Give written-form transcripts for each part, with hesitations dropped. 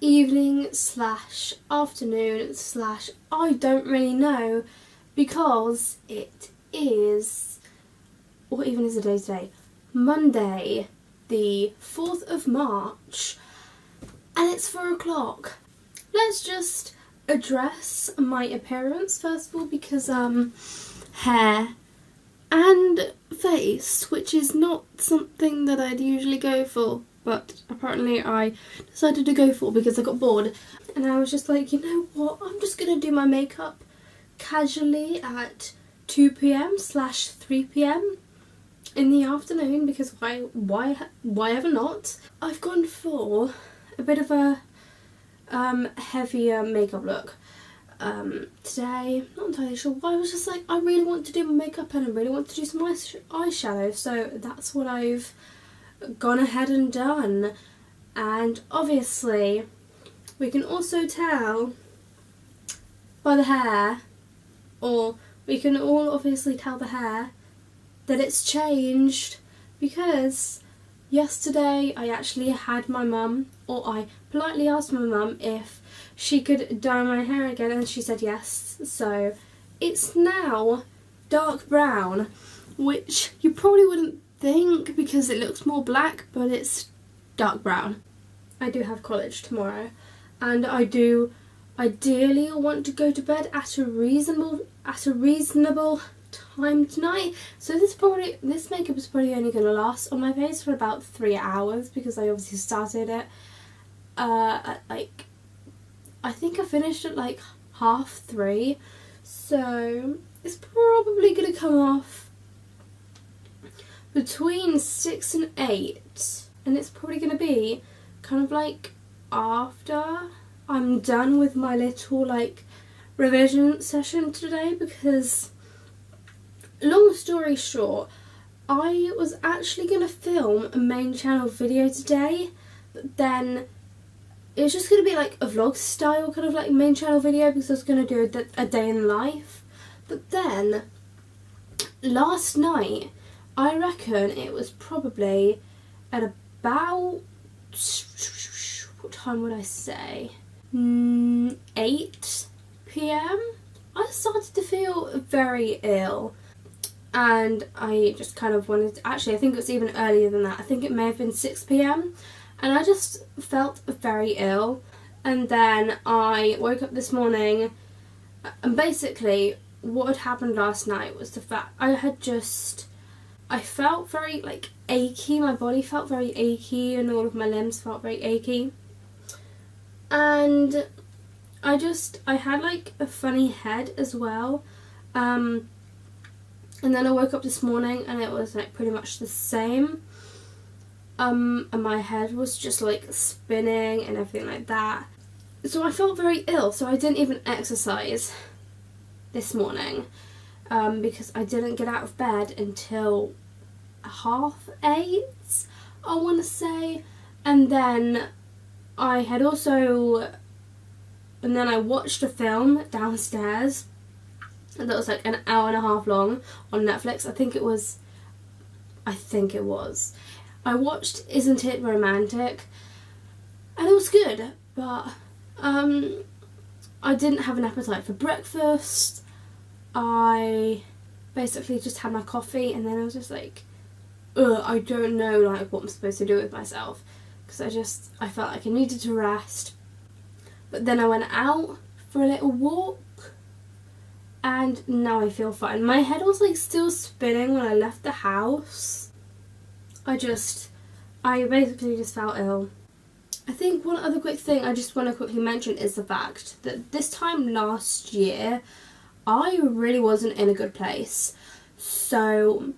evening slash afternoon slash I don't really know, because it is, what even is the day today? Monday the 4th of March, and it's 4 o'clock. Let's just address my appearance first of all, because hair and face, which is not something that I'd usually go for, but apparently I decided to go for because I got bored, and I was just like, you know what, I'm just gonna do my makeup casually at 2 p.m. slash 3 p.m. in the afternoon, because why ever not? I've gone for a bit of a heavier makeup look today. Not entirely sure why. I was just like, I really want to do my makeup and I really want to do some eyeshadow, so that's what I've gone ahead and done. And obviously we can also tell by the hair, or we can all obviously tell the hair, that it's changed, because yesterday I actually had my mum, or I politely asked my mum if she could dye my hair again, and she said yes. So it's now dark brown, which you probably wouldn't think because it looks more black, but it's dark brown. I do have college tomorrow, and I do ideally want to go to bed at a reasonable time tonight. So this makeup is probably only going to last on my face for about 3 hours, because I obviously started it at like, I think I finished at like 3:30, so it's probably going to come off between 6 and 8, and it's probably going to be kind of like after I'm done with my little like revision session today, because long story short, I was actually going to film a main channel video today, but then it was just going to be like a vlog style kind of like main channel video, because I was going to do a day in life. But then last night, I reckon it was probably at about, what time would I say, 8 p.m. I started to feel very ill, and I just kind of wanted to, actually I think it was even earlier than that, I think it may have been 6 p.m. and I just felt very ill. And then I woke up this morning, and basically what had happened last night was the fact I felt very like achy, my body felt very achy and all of my limbs felt very achy, and I had like a funny head as well, and then I woke up this morning and it was like pretty much the same, and my head was just like spinning and everything like that. So I felt very ill, so I didn't even exercise this morning, because I didn't get out of bed until 8:30, I want to say. And then I watched a film downstairs that was like an hour and a half long on Netflix. I think it was. I watched Isn't It Romantic, and it was good, but I didn't have an appetite for breakfast. I basically just had my coffee, and then I was just like, I don't know like what I'm supposed to do with myself, because I felt like I needed to rest. But then I went out for a little walk, and now I feel fine. My head was like still spinning when I left the house. I basically just felt ill. I think one other quick thing I just want to quickly mention is the fact that this time last year I really wasn't in a good place. So,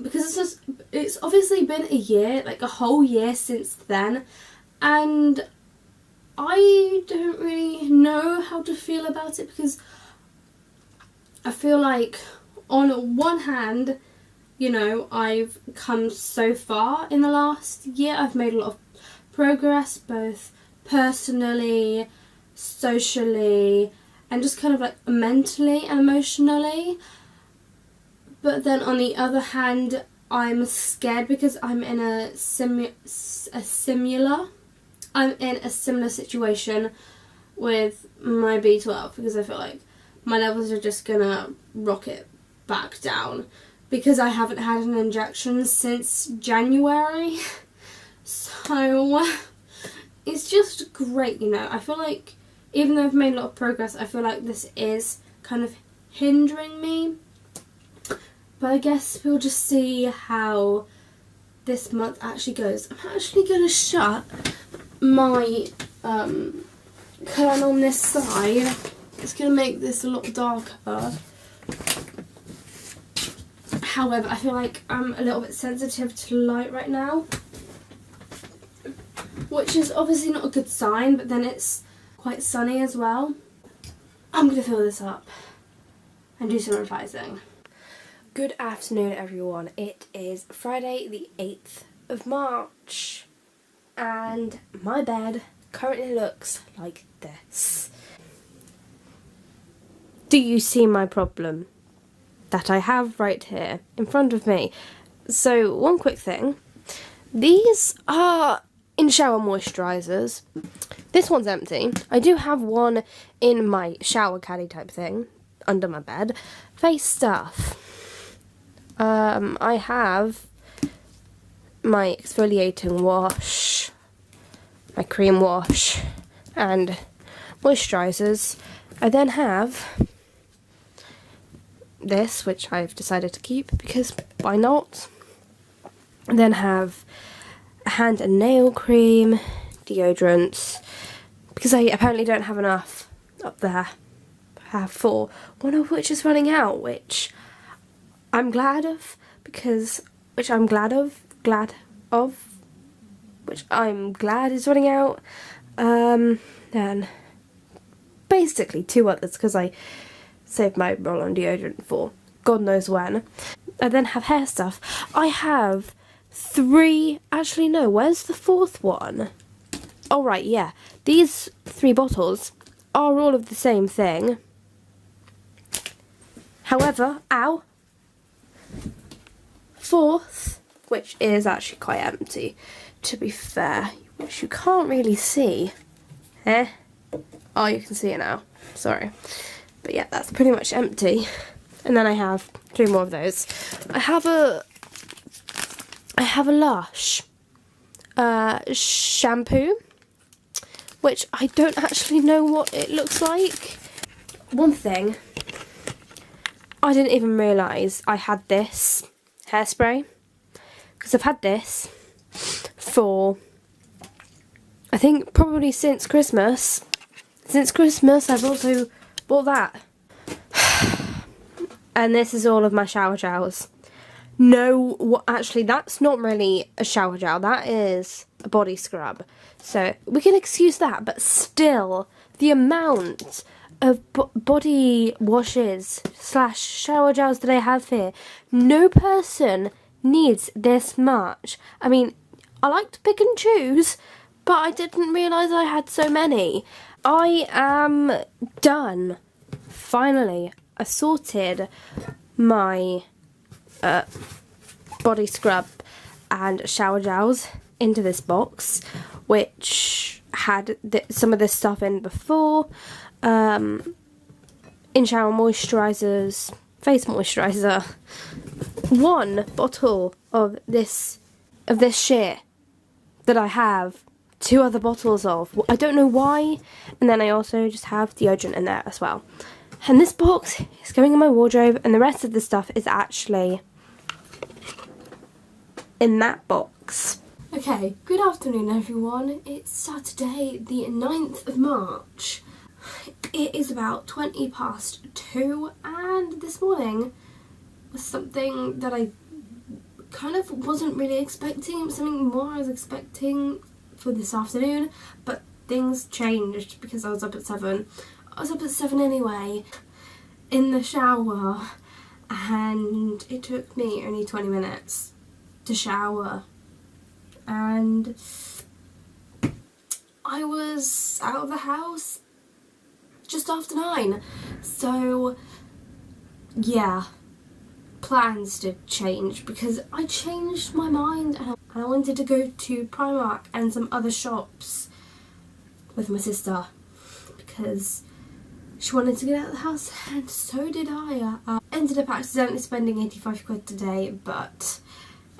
because it's obviously been a year, like a whole year since then, and I don't really know how to feel about it, because I feel like on one hand, you know, I've come so far in the last year. I've made a lot of progress, both personally, socially, and just kind of like mentally and emotionally. But then on the other hand, I'm scared because I'm in a similar I'm in a similar situation with my B12 because I feel like my levels are just gonna rocket back down because I haven't had an injection since January. So it's just great, you know. I feel like even though I've made a lot of progress, I feel like this is kind of hindering me. But I guess we'll just see how this month actually goes. I'm actually going to shut my curtain on this side. It's going to make this a lot darker. However, I feel like I'm a little bit sensitive to light right now, which is obviously not a good sign, but then it's quite sunny as well. I'm going to fill this up and do some revising. Good afternoon, everyone. It is Friday the 8th of March and my bed currently looks like this. Do you see my problem that I have right here in front of me? So, one quick thing. These are in shower moisturisers. This one's empty. I do have one in my shower caddy type thing under my bed. Face stuff. I have my exfoliating wash, my cream wash, and moisturisers. I then have this, which I've decided to keep because why not? I then have a hand and nail cream, deodorants, because I apparently don't have enough up there. I have 4, one of which is running out, which I'm glad of, which I'm glad is running out. Then basically 2 others because I saved my roll-on deodorant for God knows when. I then have hair stuff. I have 3, actually no, where's the 4th one? Oh right, yeah. These 3 bottles are all of the same thing. However, 4th, which is actually quite empty, to be fair, which you can't really see. Oh, you can see it now. Sorry. But yeah, that's pretty much empty. And then I have 3 more of those. I have a Lush shampoo, which I don't actually know what it looks like. One thing, I didn't even realise I had this hairspray, because I've had this for, I think, probably since Christmas. Since Christmas I've also bought that. And this is all of my shower gels. No, actually that's not really a shower gel, that is a body scrub. So we can excuse that, but still, the amount of body washes / shower gels that I have here, no person needs this much. I mean, I like to pick and choose, but I didn't realise I had so many. I am done. Finally, I sorted my body scrub and shower gels into this box, which had some of this stuff in before. In shower moisturisers, face moisturiser, 1 bottle of this shit that I have 2 other bottles of. I don't know why. And then I also just have deodorant in there as well. And this box is going in my wardrobe, and the rest of the stuff is actually in that box. Okay, good afternoon everyone. It's Saturday the 9th of March. It is about 20 past 2, and this morning was something that I kind of wasn't really expecting. It was something more I was expecting for this afternoon, but things changed because I was up at 7. I was up at 7 anyway, in the shower, and it took me only 20 minutes to shower, and I was out of the house just after 9. So yeah, plans did change because I changed my mind and I wanted to go to Primark and some other shops with my sister because she wanted to get out of the house and so did I. Ended up accidentally spending 85 quid today, but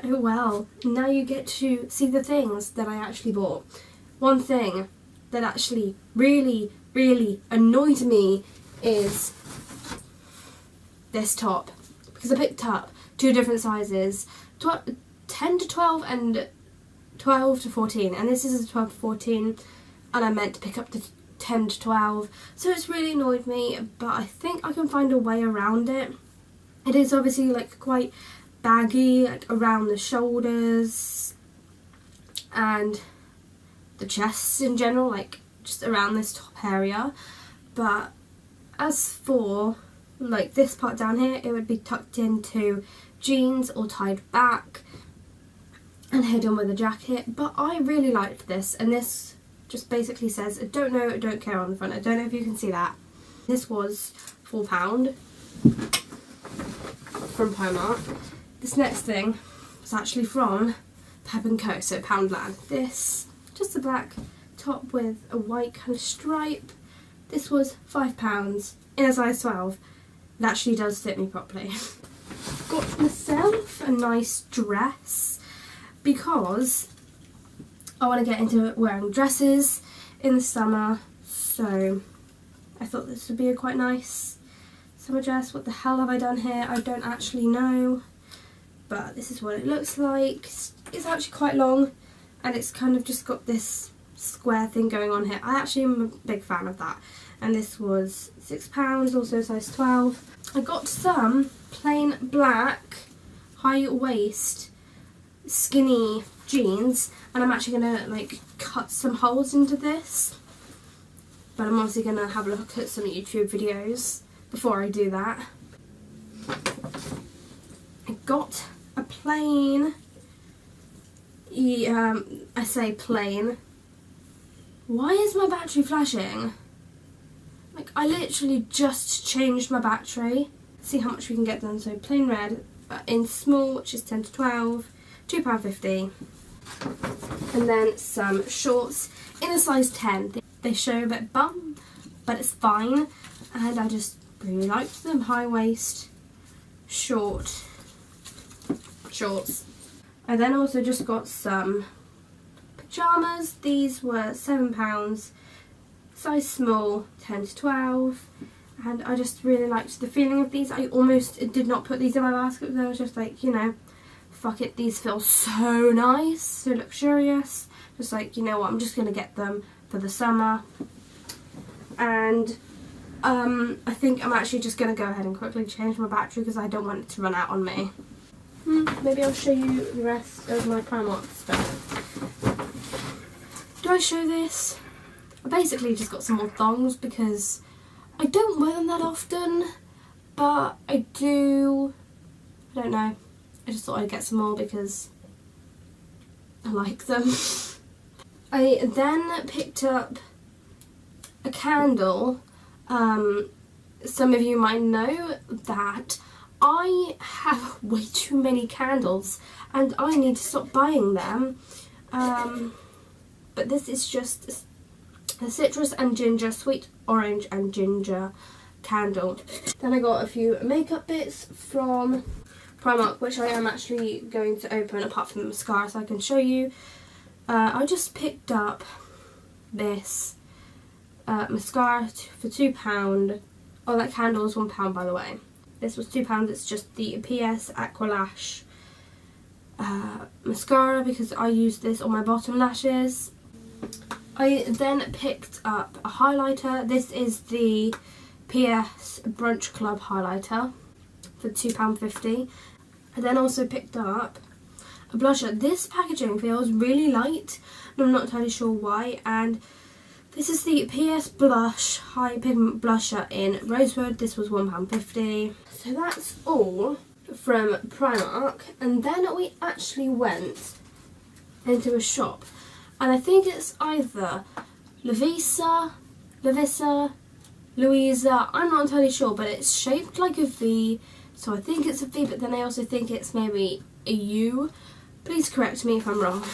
oh well. Now you get to see the things that I actually bought. One thing that actually really annoyed me is this top, because I picked up two different sizes, 10 to 12 and 12 to 14, and this is a 12 to 14 and I meant to pick up the 10 to 12, so it's really annoyed me, but I think I can find a way around it. It is obviously like quite baggy, like around the shoulders and the chest in general, like just around this top area, but as for like this part down here, it would be tucked into jeans or tied back and hidden with a jacket. But I really liked this, and this just basically says I don't know, don't care on the front. I don't know if you can see that. This was £4 from Primark. This next thing was actually from Pep & Co, so Poundland. This, just a black top with a white kind of stripe. This was £5 in a size 12. It actually does fit me properly. Got myself a nice dress because I want to get into wearing dresses in the summer, so I thought this would be a quite nice summer dress. What the hell have I done here? I don't actually know, but this is what it looks like. It's actually quite long and it's kind of just got this square thing going on here. I actually am a big fan of that, and this was £6, also size 12. I got some plain black high waist skinny jeans, and I'm actually gonna like cut some holes into this, but I'm obviously gonna have a look at some YouTube videos before I do that. I got a plain, I say plain, why is my battery flashing? Like, I literally just changed my battery. See how much we can get done. So plain red, in small, which is 10 to 12, £2.50. And then some shorts in a size 10. They show a bit bum, but it's fine. And I just really liked them. High waist, short shorts. I then also just got some pyjamas. These were £7. Size small, 10 to 12, and I just really liked the feeling of these. I almost did not put these in my basket because I was just like, you know, fuck it, these feel so nice, so luxurious. Just like, you know what, I'm just going to get them for the summer. And I think I'm actually just going to go ahead and quickly change my battery because I don't want it to run out on me. Maybe I'll show you the rest of my Primark stuff. Do I show this? I basically just got some more thongs because I don't wear them that often, but I do, I don't know, I just thought I'd get some more because I like them. I then picked up a candle. Some of you might know that I have way too many candles and I need to stop buying them, but this is just a citrus and ginger, sweet orange and ginger candle. Then I got a few makeup bits from Primark, which I am actually going to open apart from the mascara so I can show you. I just picked up this mascara for £2. Oh, that candle is £1 by the way. This was £2. It's just the PS Aqualash mascara because I use this on my bottom lashes. I then picked up a highlighter. This is the PS Brunch Club highlighter for £2.50. I then also picked up a blusher. This packaging feels really light and I'm not entirely sure why, and this is the PS Blush High Pigment Blusher in Rosewood. This was £1.50. So that's all from Primark, and then we actually went into a shop. And I think it's either Louisa, I'm not entirely sure, but it's shaped like a V, so I think it's a V, but then I also think it's maybe a U. Please correct me if I'm wrong.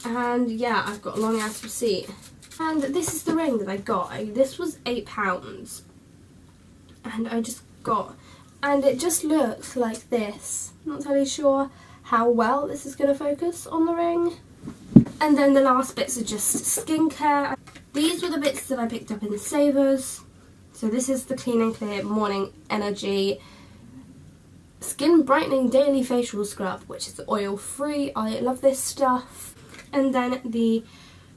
And yeah, I've got a long ass receipt. And this is the ring that I got. This was £8. And I just got, and it just looks like this. I'm not entirely sure how well this is going to focus on the ring. And then the last bits are just skincare. These were the bits that I picked up in the Savers. So this is the Clean and Clear Morning Energy Skin Brightening Daily Facial Scrub, which is oil free. I love this stuff. And then the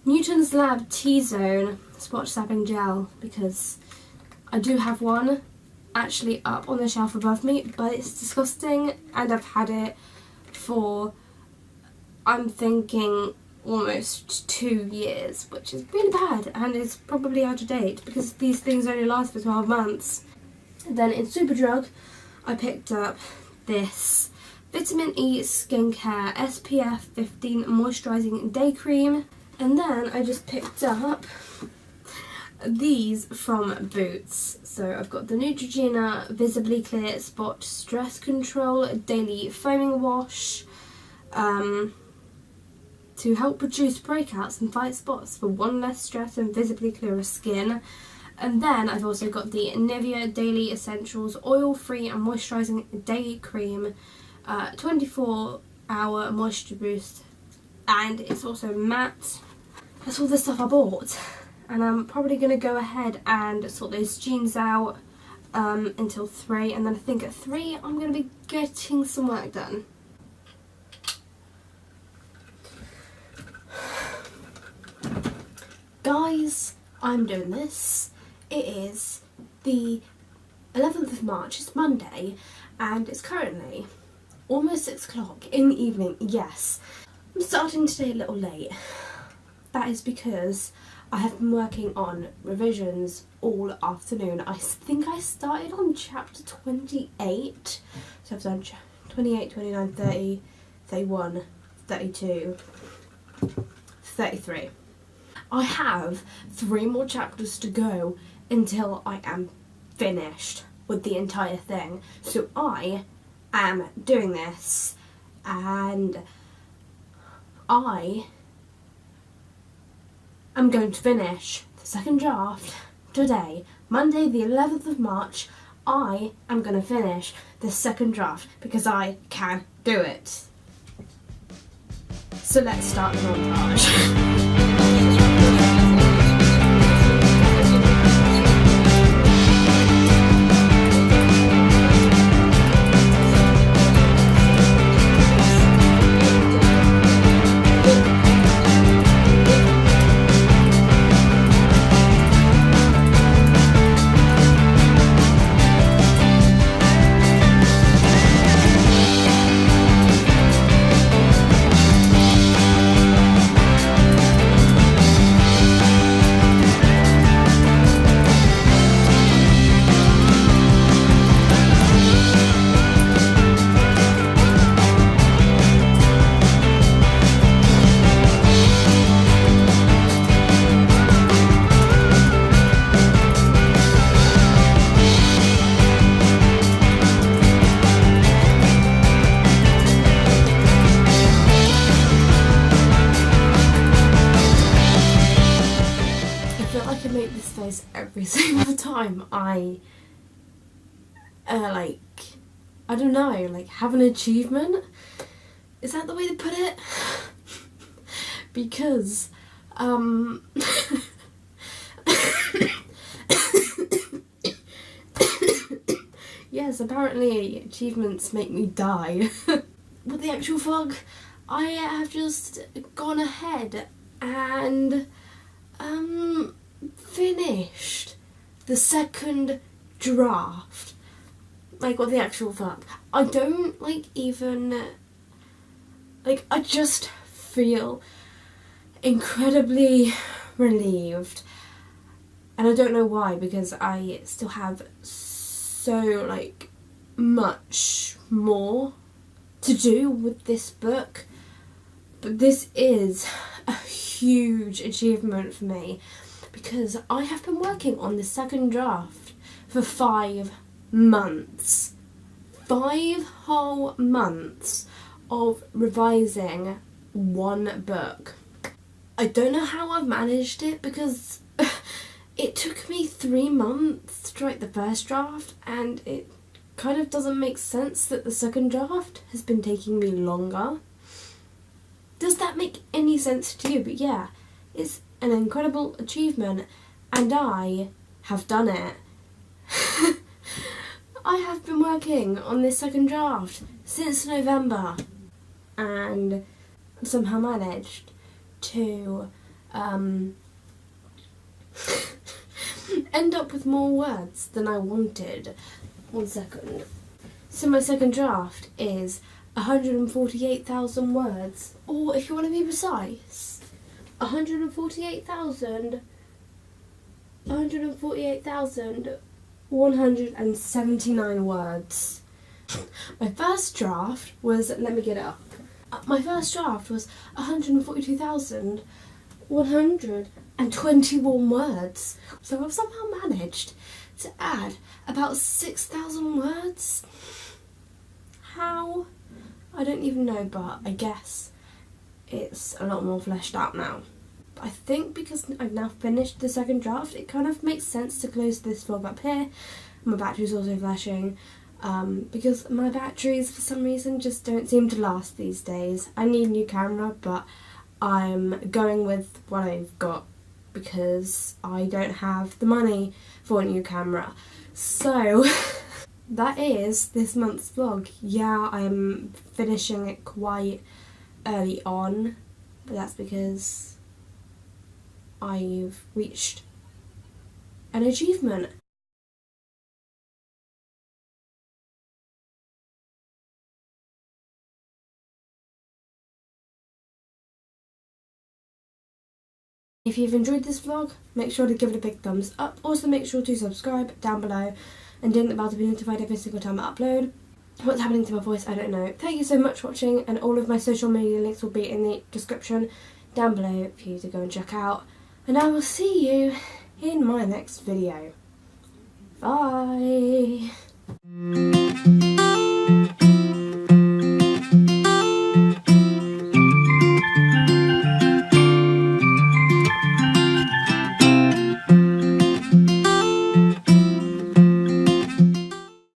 Newton's Lab T-Zone Spot Sapping Gel, because I do have one actually up on the shelf above me, but it's disgusting, and I've had it for, I'm thinking, almost 2 years, which is really bad, and it's probably out of date because these things only last for 12 months. And then in Superdrug, I picked up this Vitamin E Skincare SPF 15 Moisturising Day Cream, and then I just picked up these from Boots. So I've got the Neutrogena Visibly Clear Spot Stress Control Daily Foaming Wash to help reduce breakouts and fight spots for one less stress and visibly clearer skin. And then I've also got the Nivea Daily Essentials Oil Free and Moisturising Day Cream 24-hour moisture boost, and it's also matte. That's all the stuff I bought, and I'm probably going to go ahead and sort those jeans out until 3, and then I think at 3 I'm going to be getting some work done. Guys, I'm doing this. It is the 11th of March, it's Monday, and it's currently almost 6 o'clock in the evening. Yes, I'm starting today a little late. That is because I have been working on revisions all afternoon. I think I started on chapter 28, so I've done 28, 29, 30, 31, 32, 33. I have 3 more chapters to go until I am finished with the entire thing. So I am doing this, and I am going to finish the second draft today, Monday the 11th of March. I am going to finish the second draft because I can do it. So let's start the montage. Every single time I I don't know, like, have an achievement. Is that the way to put it? Because yes, apparently achievements make me die. What the actual fuck? I have just gone ahead and finished the second draft. Like, what the actual fuck? I don't I just feel incredibly relieved, and I don't know why, because I still have so much more to do with this book, but this is a huge achievement for me because I have been working on the second draft for 5 months. 5 whole months of revising one book. I don't know how I've managed it, because it took me 3 months to write the first draft, and it kind of doesn't make sense that the second draft has been taking me longer. Does that make any sense to you? But yeah, it's an incredible achievement, and I have done it. I have been working on this second draft since November, and somehow managed to end up with more words than I wanted. 1 second. So my second draft is 148,000 words, or if you want to be precise, 148,179 words. My first draft was, let me get it up. My first draft was 142,121 words. So I've somehow managed to add about 6,000 words. How? I don't even know, but I guess it's a lot more fleshed out now. I think because I've now finished the second draft, it kind of makes sense to close this vlog up here. My battery's also flashing, because my batteries for some reason just don't seem to last these days. I need a new camera, but I'm going with what I've got because I don't have the money for a new camera. So that is this month's vlog. Yeah, I'm finishing it quite early on, but that's because I've reached an achievement. If you've enjoyed this vlog, make sure to give it a big thumbs up. Also make sure to subscribe down below and ding the bell to be notified every single time I upload. What's happening to my voice, I don't know. Thank you so much for watching, and all of my social media links will be in the description down below for you to go and check out. And I will see you in my next video. Bye!